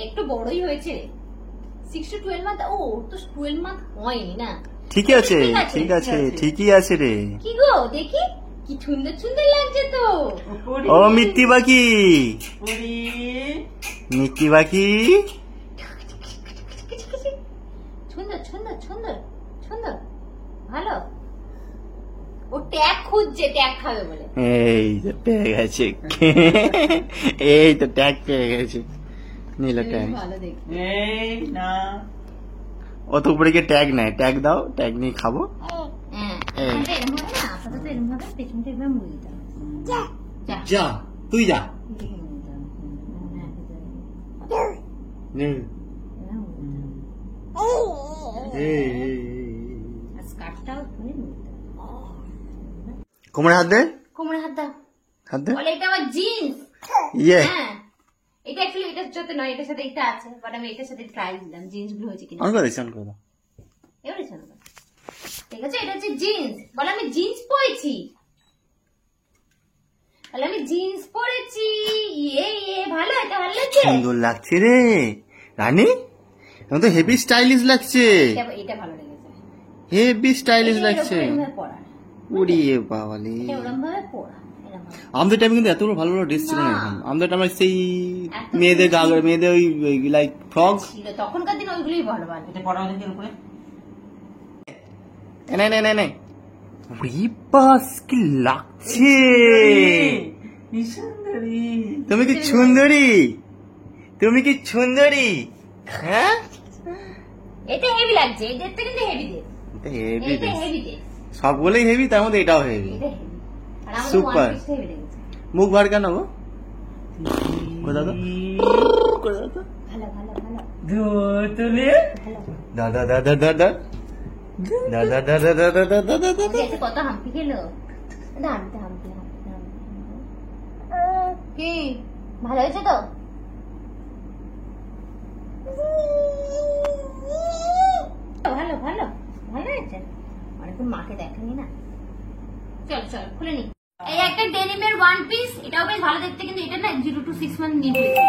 একটু বড়ই হয়েছে 6 to 12 মান্থ। ও তো 12 মান্থ হয়নি না। ঠিক আছে ঠিক আছে ঠিকই আছে রে। কি গো দেখি কি সুন্দর সুন্দর লাগছে তো। ও মিত্তি বাকি মিত্তি বাকি সুন্দর সুন্দর সুন্দর সুন্দর ভালো। ও ট্যাগ খুঁজছে, ট্যাগ খাবে বলে। এই তো ট্যাগ আছে, এই তো ট্যাগ পেয়ে গেছে, নিল ট্যাগ। ভালো দেখি এই না অত উপরে গিয়ে ট্যাগ নেয়, ট্যাগ দাও, ট্যাগ নিয়ে খাবো। যা তুই যা, কোমরে হাত দে, কোমরে হাত দাও, হাত দে। বলে এটা আমার জিন্স। ইয়ে হ্যাঁ এটা অ্যাকচুয়ালি এটার সাথে নয়, এটার সাথে এটা আছে, বাট আমি এটার সাথে ট্রাই দিলাম জিন্স গুলো হয়েছে কিনা। অন করে দিস, অন করে দাও। এবারে শোনো, ঠিক আছে এটা হচ্ছে জিন্স। বলে আমি জিন্স পরেছি, বলে আমি জিন্স পরেছি। ইয়ে ইয়ে ভালো, এটা ভালো লাগছে, সুন্দর লাগছে রে রানী, এখন তো হেভি স্টাইলিশ লাগছে। এটা ভালো লেগেছে, হেভি স্টাইলিশ লাগছে। পরা উড়িয়ে বাবালি, এরকম ভাবে পরা। আমাদের টাইমে কিন্তু এতগুলো ভালো ভালো ড্রেস ছিল না এখন। আমাদের টাইমে সেই মেয়েদের গাগর, মেয়েদের ওই লাইক ফ্রক ছিল তখনকার দিন, ওইগুলোই ভালো ভালো। এটা পড়া দেখে উপরে নে নে নে নে, বাস কি লাগছে। সুন্দরী, তুমি কি সুন্দরী, তুমি কি সুন্দরী। হ্যাঁ এটা হেভি লাগছে, এটা কিন্তু হেভি দে, এটা হেভি এটা হেভি দে, সবগুলোই হেভি, তার মধ্যে এটাও হেভি। এটা হেভি। আর আমার Super. ওয়ান পিস হেভি লেগেছে। মুখ ভার কেন গো, কোথা তো কোথা তো ভালো ভালো ভালো দূর তুলে ভালো। দাদা দাদা দাদা দাদা দাদা দাদা দাদা দাদা। দেখতে কত হাম্পি খেলো, হাম্পি হাম্পি হাম্পি। কি ভালো হয়েছে তো? ভালো ভালো ভালো হয়েছে, অনেকক্ষণ মাকে দেখেনি না। চল চল খুলে নি। এই একটা ডেনিমের ওয়ান পিস, এটাও বেশ ভালো দেখতে, কিন্তু এটা না 0 to 6 মান্থ নিতে হয়েছে।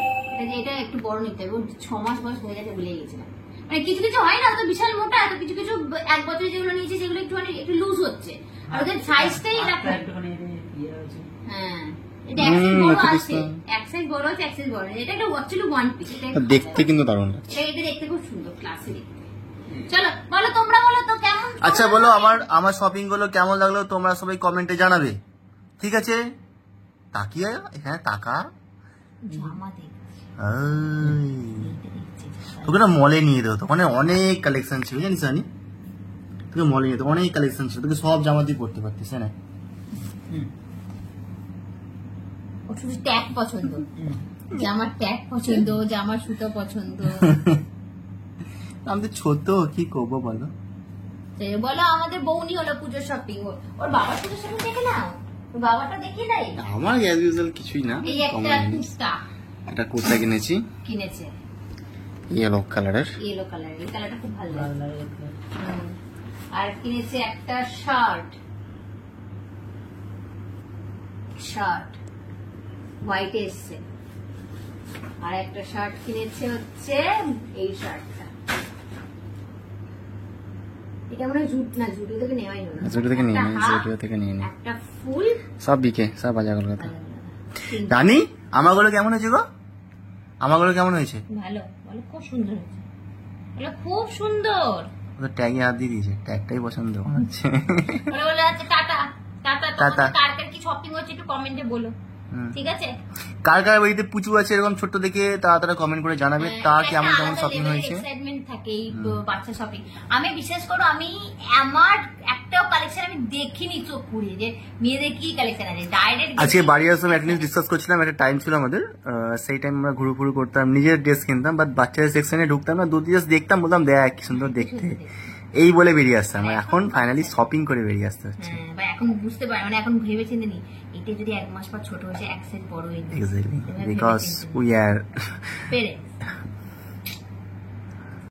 এটা একটু বড় নিতে হবে, 6 মাস বয়স হয়ে গেছে ভুলে গেছিলাম। মানে কিছু কিছু হয় না, তো বিশাল মোটা, আর কিছু কিছু 1 বছরে যেগুলো নিয়েছে সেগুলো একটু লুজ হচ্ছে, আর ওদের সাইজটাই রাখা। হ্যাঁ এটা এক সাইজ বড় আছে, এক সাইজ বড় আছে, এক সাইজ বড় আছে। এটা একটা অ্যাকচুয়ালি ওয়ান পিস, এটা দেখতে কিন্তু দারুণ লাগছে। এটা দেখতে খুব সুন্দর, ক্লাসি দেখতে। চলো বলো, তোমরা বলো তো কেমন। আচ্ছা বলো, আমার শপিং গুলো কেমন লাগলো তোমরা সবাই কমেন্টে জানাবে, ঠিক আছে? তাকিয়ে, হ্যাঁ তাকা। জামা দেখছি, তোকে না মলে নিয়ে দেবো, ওখানে অনেক কালেকশন ছিল জানিস জানি, তোকে মলে নিয়ে দেবো, অনেক কালেকশন ছিল, তোকে সব জামা দিয়ে পড়তে পারতিস। হ্যাঁ ও শুধু ট্যাগ পছন্দ, জামার ট্যাগ পছন্দ, জামার সুতো পছন্দ। আমি তো ছোট, কি করবো বলো। বলো আমাদের বউনি হলো পুজোর শপিং, ওর বাবার পুজোর শপিং দেখে নাও, ওর বাবাটা দেখিয়ে দেয়। আমার অ্যাজ ইউজুয়াল কিছুই না, এই একটা কুর্তা একটা কুর্তা কিনেছি কিনেছে ইয়েলো কালারের, ইয়েলো কালার, এই কালারটা খুব ভালো লাগে। আর কিনেছে একটা শার্ট হোয়াইট এসছে, আর একটা শার্ট কিনেছে হচ্ছে এই শার্টটা। এটা মনে হয় জুট না, জুটো থেকে নেওয়াই নয়, জুটো থেকে নিয়ে নিই, জুটো থেকে নিয়ে নিই। একটা ফুল, সব বিকে, সব বাজা কলকাতা। রানী আমারগুলো কেমন হয়েছে গো, আমারগুলো কেমন হয়েছে? ভালো, বলো খুব সুন্দর হয়েছে, বলো খুব সুন্দর। তো ট্যাগে হাত দিয়ে দিয়েছে, ট্যাগটাই পছন্দ হচ্ছে। বলে আছে টাটা টাটা। টাটা। কার কার কি শপিং হচ্ছে একটু কমেন্টে বলো, ঠিক আছে? কার কার বাড়িতে পুচু আছে এরকম ছোট্ট দেখে, তারা কমেন্ট করে জানাবে তার কেমন কেমন শপিং হয়েছে। এক্সাইটমেন্ট থাকে এই বাচ্চা শপিং। আমি বিশেষ করে আমার একটাও কালেকশন আমি দেখিনি চোখ পুড়িয়ে, যে মেয়েদের কি কালেকশন আছে ডাইরেক্ট। আজকে বাড়ি আসলাম, একটা জিনিস ডিসকাস করছিলাম, একটা টাইম ছিল আমাদের, সেই টাইম আমরা ঘুরু ঘুরু করতাম, নিজের ড্রেস কিনতাম, বাট বাচ্চাদের সেকশনে ঢুকতাম না, 2 ড্রেস দেখতাম, বলতাম দেখ কি সুন্দর দেখতে, এই বলে বেরিয়ে আসতাম। এখন ফাইনালি শপিং করে বেরিয়ে আসতে হচ্ছে। বা এখন বুঝতে পারি, মানে এখন ভেবে চিন্তে নি, এটা যদি 1 মাস পর ছোট হয়েছে, 1 সাইজ বড় হয়ে যাবে, exactly, because we are parents.